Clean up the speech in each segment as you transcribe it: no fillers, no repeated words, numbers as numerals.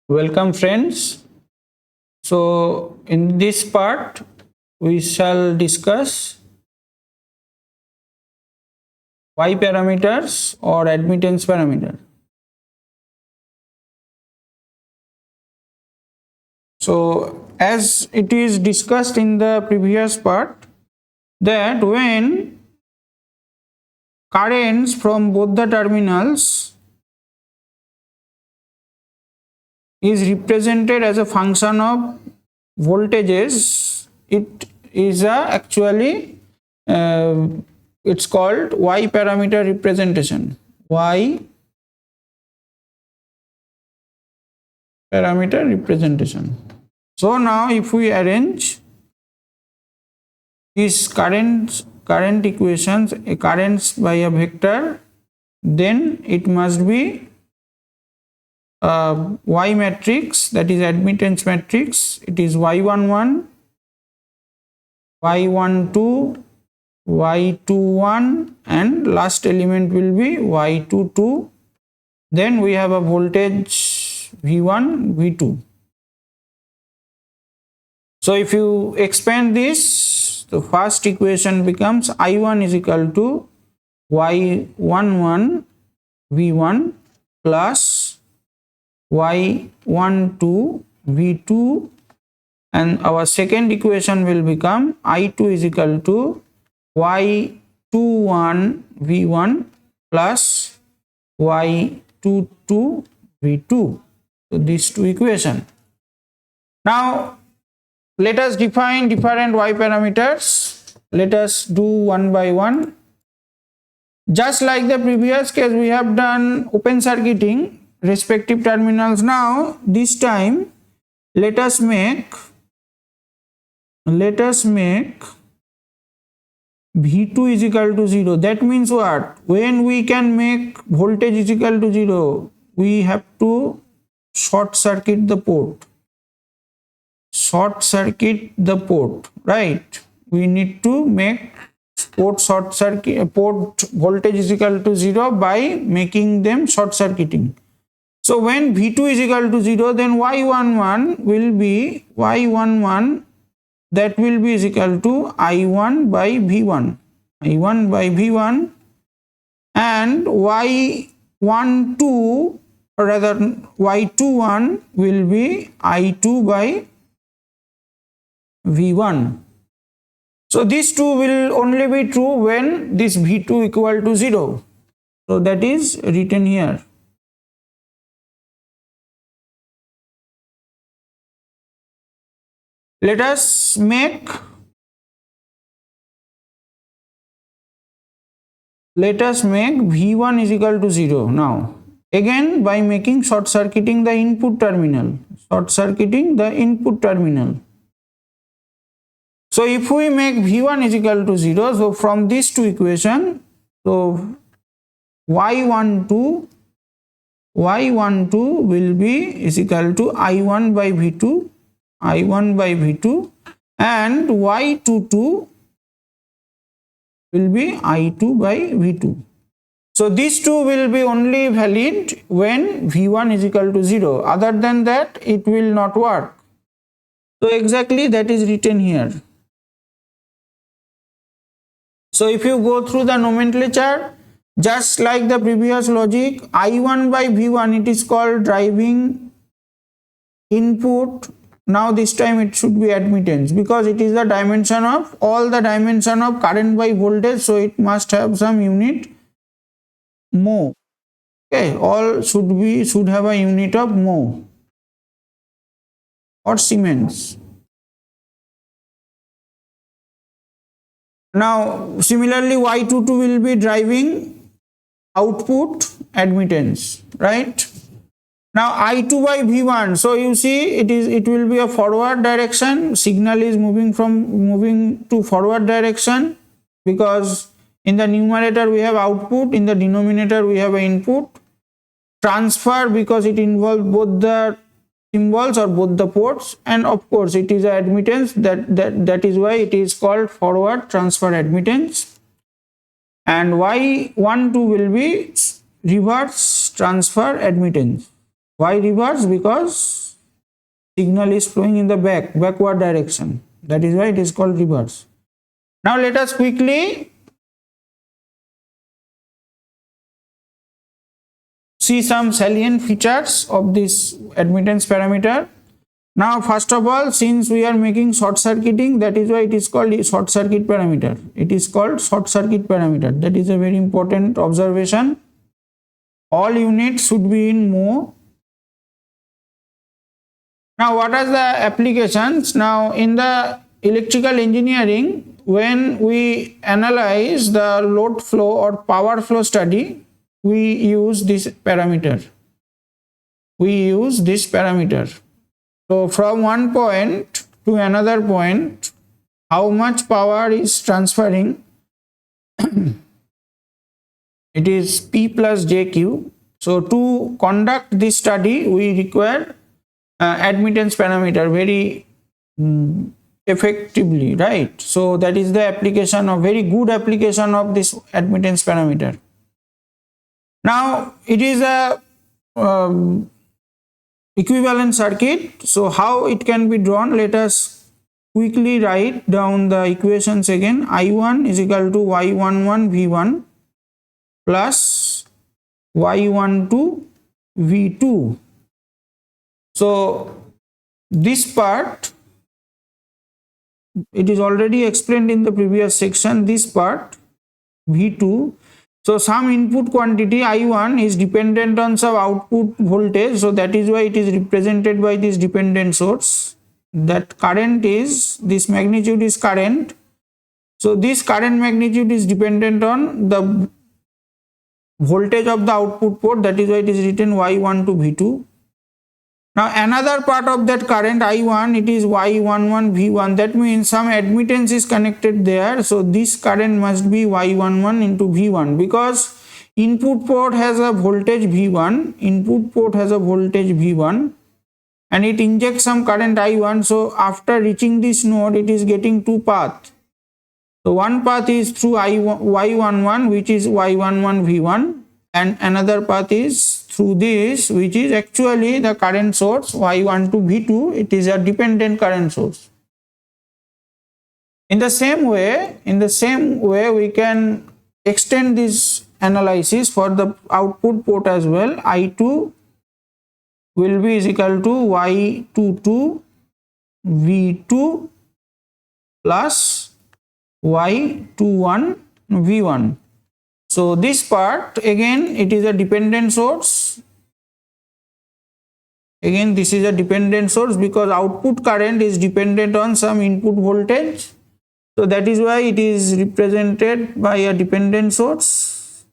Welcome, friends. So, in this part, we shall discuss Y parameters or admittance parameter. So, as it is discussed in the previous part, that when currents from both the terminals is represented as a function of voltages, it is actually it's called Y parameter representation. Y parameter representation. So now if we arrange these current equations, currents by a vector, then it must be Y matrix, that is admittance matrix. It is Y11, Y12, Y21 and last element will be Y22. Then we have a voltage V1, V2. So if you expand this, the first equation becomes I1 is equal to Y11 V1 plus Y12 V2, and our second equation will become I2 is equal to Y21 V1 plus Y22 V2. So these two equations. Now let us define different Y parameters. Let us do one by one. Just like the previous case, we have done open circuiting respective terminals. Now this time let us make V2 is equal to 0. That means what? When we can make voltage is equal to 0, we have to short circuit the port. Right? We need to make port short circuit, port voltage is equal to 0 by making them short circuiting. So when V2 is equal to 0, then Y11 will be Y11, that will be is equal to I1 by V1, and Y12 or rather Y21 will be I2 by V1. So these two will only be true when this V2 equal to 0. So that is written here. Let us make V1 is equal to 0 now. Again by making short circuiting the input terminal. So if we make V1 is equal to 0, so from these two equations, so Y12 will be is equal to I1 by V2, and Y22 will be I2 by V2. So these two will be only valid when V1 is equal to 0. Other than that, it will not work. So exactly that is written here. So if you go through the nomenclature, just like the previous logic, I1 by V1, it is called driving input. Now this time it should be admittance, because it is the dimension of all the dimension of current by voltage, so it must have some unit mho. Okay, all should have a unit of mho or Siemens. Now similarly Y22 will be driving output admittance, right? Now I2 by V1, so you see it will be a forward direction. Signal is moving to forward direction, because in the numerator we have output, in the denominator we have an input. Transfer, because it involves both the symbols or both the ports, and of course it is an admittance, that is why it is called forward transfer admittance. And Y12 will be reverse transfer admittance. Why reverse? Because signal is flowing in the backward direction. That is why it is called reverse. Now let us quickly see some salient features of this admittance parameter. Now first of all, since we are making short circuiting, that is why it is called short circuit parameter. It is called short circuit parameter. That is a very important observation. All units should be in mho. Now what are the applications? Now in the electrical engineering, when we analyze the load flow or power flow study, we use this parameter. So from one point to another point, how much power is transferring? It is P plus JQ. So to conduct this study, we require admittance parameter very effectively, right? So that is the application of very good application of this admittance parameter. Now it is a equivalent circuit. So how it can be drawn? Let us quickly write down the equations again. I1 is equal to Y11 V1 plus Y12 V2. So this part, it is already explained in the previous section, this part V2. So some input quantity I1 is dependent on some output voltage, so that is why it is represented by this dependent source. That current is, this magnitude is current. So this current magnitude is dependent on the voltage of the output port, that is why it is written Y1 to V2. Now another part of that current I1, it is Y11 V1, that means some admittance is connected there. So this current must be Y11 into V1, because input port has a voltage V1, and it injects some current I1. So after reaching this node, it is getting two paths. So one path is through Y11, which is Y11 V1, and another path is through this, which is actually the current source Y12 V2. It is a dependent current source. In the same way, we can extend this analysis for the output port as well. I2 will be is equal to Y22 V2 plus Y21 V1. So this part, again, it is a dependent source. Again, this is a dependent source because output current is dependent on some input voltage. So that is why it is represented by a dependent source.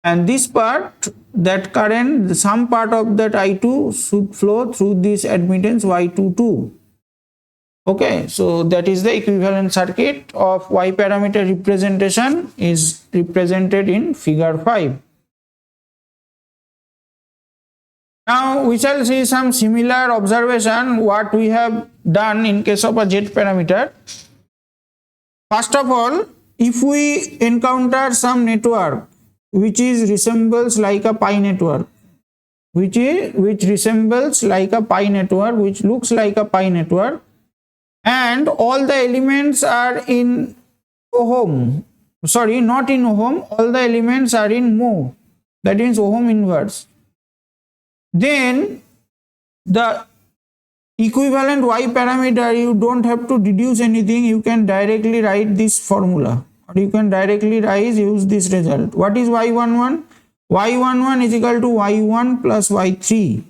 And this part, that current, some part of that I2 should flow through this admittance Y22. Okay, so that is the equivalent circuit of Y parameter representation is represented in figure 5. Now we shall see some similar observation what we have done in case of a Z parameter. First of all, if we encounter some network which resembles like a pi network, which resembles like a pi network, which looks like a pi network, and all the elements are in ohm, sorry, not in ohm, all the elements are in mho, that means ohm inverse, then the equivalent Y parameter, you don't have to deduce anything, you can directly write this formula, or you can directly use this result. What is Y11? Y11 is equal to Y1 plus Y3.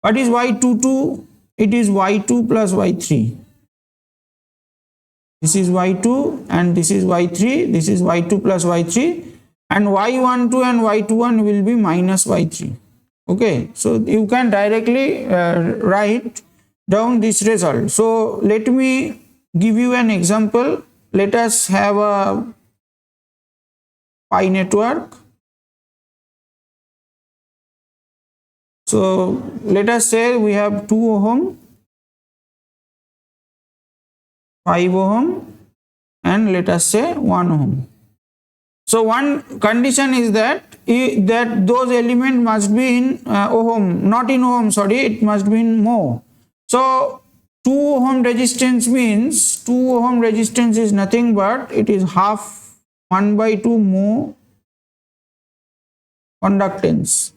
What is Y22? It is Y2 plus Y3. This is Y2 and this is Y3. This is Y2 plus Y3, and Y12 and Y21 will be minus Y3. Okay, so you can directly write down this result. So let me give you an example. Let us have a pi network. So let us say we have 2 ohm, 5 ohm, and let us say 1 ohm. So one condition is that that those element must be in ohm, not in ohm, sorry, it must be in mho. So 2 ohm resistance means 2 ohm resistance is nothing but it is half 1/2 mho conductance.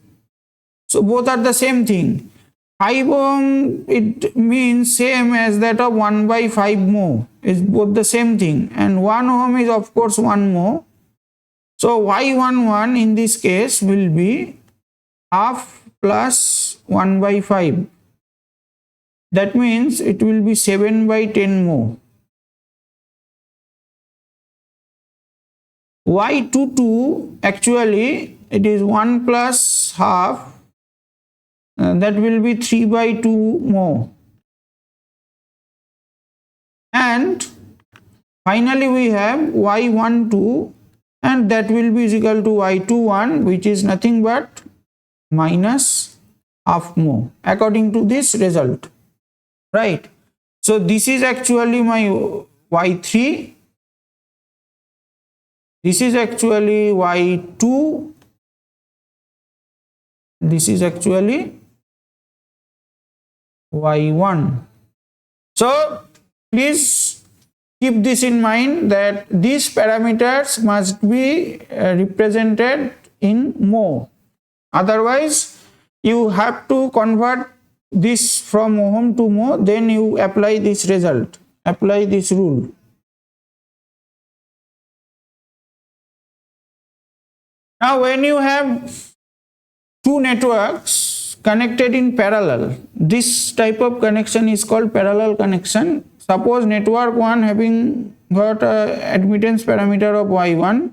So both are the same thing. 5 ohm, it means same as that of 1/5 mho, is both the same thing, and 1 ohm is of course 1 mho. So Y11 in this case will be half plus 1/5. That means it will be 7/10 mho. Y22 actually it is 1 plus half, that will be 3/2 mho. And finally we have Y12, and that will be is equal to Y21, which is nothing but minus half mho according to this result, right? So this is actually my Y3, this is actually Y2, this is actually Y1. So please keep this in mind that these parameters must be represented in mho. Otherwise, you have to convert this from ohm to mho, then you apply this result, apply this rule. Now, when you have two networks connected in parallel, this type of connection is called parallel connection. Suppose network 1 having got a admittance parameter of Y1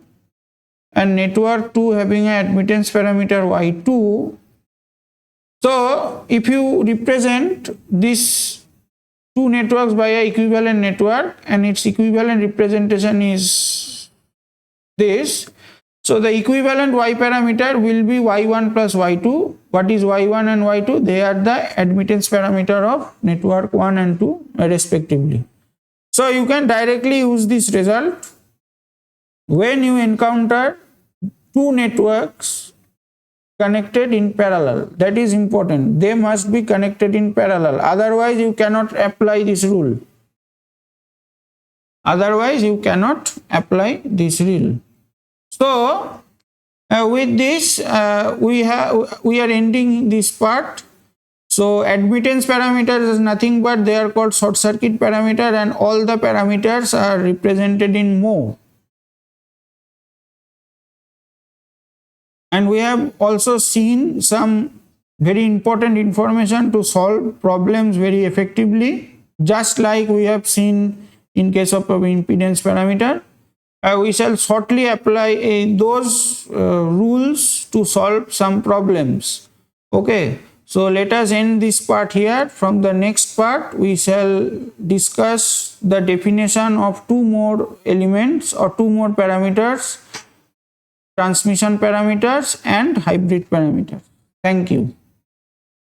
and network 2 having an admittance parameter Y2. So if you represent these two networks by an equivalent network and its equivalent representation is this, so the equivalent Y parameter will be Y1 plus Y2. What is Y1 and Y2? They are the admittance parameter of network 1 and 2 respectively. So you can directly use this result when you encounter two networks connected in parallel. That is important. They must be connected in parallel. Otherwise you cannot apply this rule. Otherwise you cannot apply this rule. So with this we are ending this part. So admittance parameters is nothing but they are called short circuit parameter, and all the parameters are represented in mho. And we have also seen some very important information to solve problems very effectively, just like we have seen in case of impedance parameter. We shall shortly apply those rules to solve some problems. Okay, so let us end this part here. From the next part we shall discuss the definition of two more elements or two more parameters, transmission parameters and hybrid parameters. Thank you.